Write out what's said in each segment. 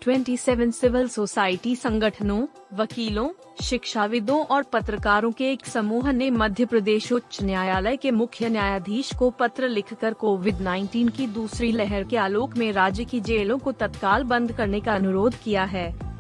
27 civil society संगठनों, वकीलों, शिक्षाविदों और पत्रकारों के एक समूह ने मध्य प्रदेश उच्च न्यायालय के मुख्य न्यायाधीश को पत्र लिखकर कोविड-19 की दूसरी लहर के आलोक में राज्य की जेलों को तत्काल बंद करने का अनुरोध किया है।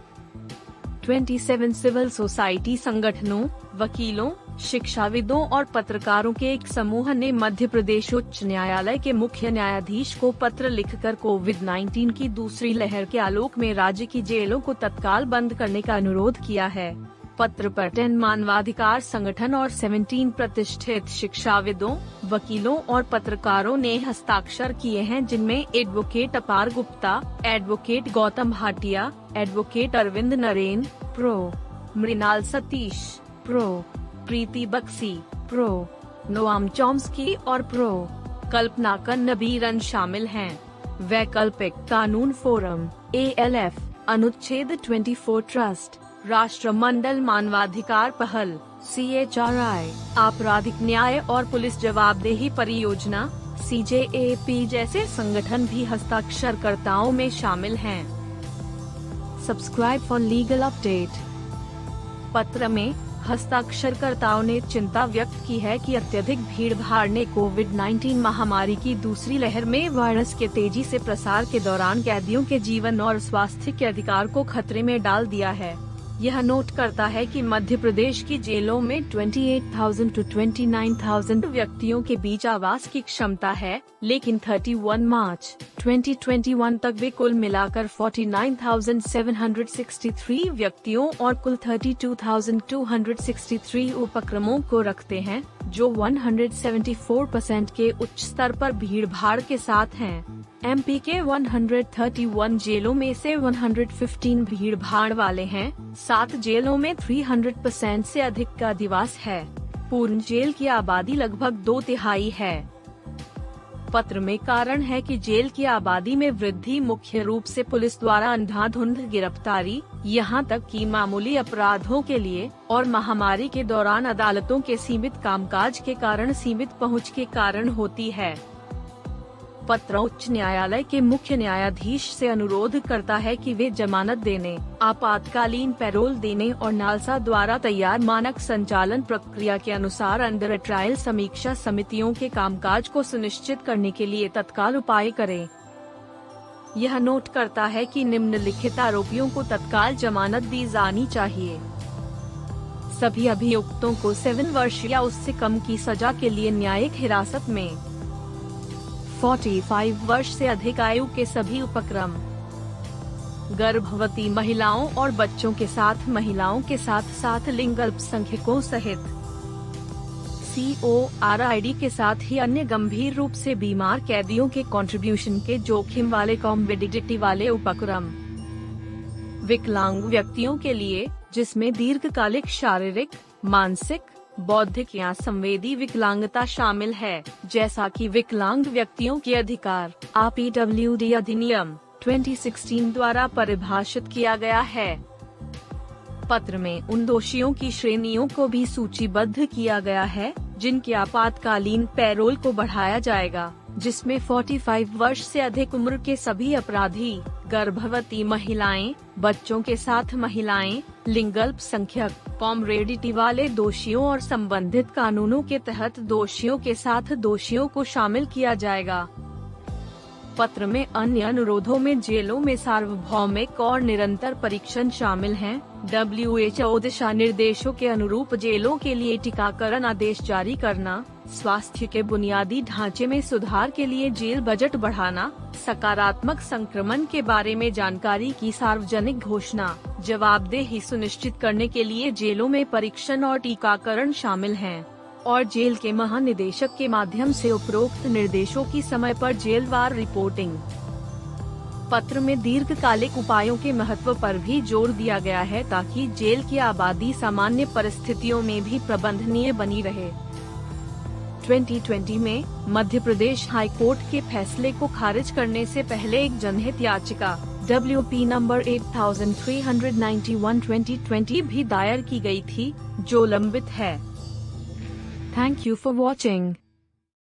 27 सिविल सोसाइटी संगठनों, वकीलों, शिक्षाविदों और पत्रकारों के एक समूह ने मध्य प्रदेश उच्च न्यायालय के मुख्य न्यायाधीश को पत्र लिखकर कोविड-19 की दूसरी लहर के आलोक में राज्य की जेलों को तत्काल बंद करने का अनुरोध किया है। पत्र पर 10 मानवाधिकार संगठन और 17 प्रतिष्ठित शिक्षाविदों, वकीलों और पत्रकारों ने हस्ताक्षर किए हैं, जिनमें advocate Apar Gupta, advocate Gautam Bhatia, advocate Arvind Narain, prof, Mrinal Satish, prof, Preeti Bakshi, prof, Noam Chomsky और प्रो, कल्पना कन्नबीरन शामिल हैं। वैकल्पिक कानून फोरम, ALF, अनुच्छेद 24 ट्रस्ट, राष्ट्रमंडल मानवाधिकार पहल, CHRI, आपराधिक न्याय और पुलिस जवाबदेही परियोजना, CJAP जैसे संगठन भी हस्ताक्षरकर्ताओं में शामिल हैं। Subscribe for legal update. पत्र में हस्ताक्षरकर्ताओं ने चिंता व्यक्त की है कि अत्यधिक भीड़भाड़ ने कोविड-19 महामारी की दूसरी लहर में वायरस के तेजी से प्रसार के दौरान कैदियों के जीवन और स्वास्थ्य के अधिकार को खतरे में डाल दिया है। यह नोट करता है कि मध्य प्रदेश की जेलों में 28,000 to 29,000 व्यक्तियों के बीच आवास की क्षमता है, लेकिन 31 मार्च 2021 तक वे कुल मिलाकर 49,763 व्यक्तियों और कुल 32,263 उपक्रमों को रखते हैं, जो 174% के उच्च स्तर पर भीड़भाड़ के साथ हैं। MP के 131 जेलों में से 115 भीड़भाड़ वाले हैं, 7 जेलों में 300% से अधिक का अधिवास है। पूर्ण जेल की आबादी लगभग 2/3 है। पत्र में कारण है कि जेल की आबादी में वृद्धि मुख्य रूप से पुलिस द्वारा अंधाधुंध गिरफ्तारी, यहां तक कि मामूली अपराधों के लिए, और महामारी के दौरान अदालतों के सीमित कामकाज के कारण सीमित पहुंच के कारण होती है। पत्र उच्च न्यायालय के मुख्य न्यायाधीश से अनुरोध करता है कि वे जमानत देने, आपातकालीन पैरोल देने और नालसा द्वारा तैयार मानक संचालन प्रक्रिया के अनुसार अंडर ट्रायल समीक्षा समितियों के कामकाज को सुनिश्चित करने के लिए तत्काल उपाय करें। यह नोट करता है कि निम्नलिखित आरोपियों को तत्काल जमानत दी जानी चाहिए। सभी अभियुक्तों को 7 वर्ष या उससे कम की सजा के लिए न्यायिक हिरासत में, 45 वर्ष से अधिक आयु के सभी उपक्रम, गर्भवती महिलाओं और बच्चों के साथ महिलाओं के साथ लिंग अल्पसंख्यकों सहित CORID के साथ ही अन्य गंभीर रूप से बीमार कैदियों के कंट्रीब्यूशन के जोखिम वाले कॉम्बिडिटी वाले उपक्रम, विकलांग व्यक्तियों के लिए, जिसमें दीर्घकालिक शारीरिक, मानसिक, बौद्धिक या संवेदी विकलांगता शामिल है, जैसा कि विकलांग व्यक्तियों के अधिकार RPWD अधिनियम 2016 द्वारा परिभाषित किया गया है। पत्र में उन दोषियों की श्रेणियों को भी सूचीबद्ध किया गया है, जिनके आपातकालीन पैरोल को बढ़ाया जाएगा, जिसमें 45 वर्ष से अधिक उम्र के सभी अपराधी, गर्भवती महिलाएं, बच्चों के साथ महिलाएं, लिंग अल्पसंख्यक, कॉमरेडिटी वाले दोषियों और संबंधित कानूनों के तहत दोषियों के साथ दोषियों को शामिल किया जाएगा। पत्र में अन्य अनुरोधों में जेलों में सार्वभौमिक और निरंतर परीक्षण शामिल हैं। WHO दिशा निर्देशों के अनुरूप जेलों के लिए टीकाकरण आदेश जारी करना, स्वास्थ्य के बुनियादी ढांचे में सुधार के लिए जेल बजट बढ़ाना, सकारात्मक संक्रमण के बारे में जानकारी की सार्वजनिक घोषणा, जवाबदेही सुनिश्चित करने के लिए जेलों में परीक्षण और टीकाकरण शामिल हैं, और जेल के महानिदेशक के माध्यम से उपरोक्त निर्देशों की समय पर जेलवार रिपोर्टिंग। पत्र में दीर्घकालिक उपायों के महत्व पर भी जोर दिया गया है, ताकि जेल की आबादी सामान्य परिस्थितियों में भी प्रबंधनीय बनी रहे। 2020 में मध्य प्रदेश हाई कोर्ट के फैसले को खारिज करने से पहले एक जनहित याचिका WP नंबर 8391/2020 भी दायर की गई थी, जो लंबित है। Thank you for watching.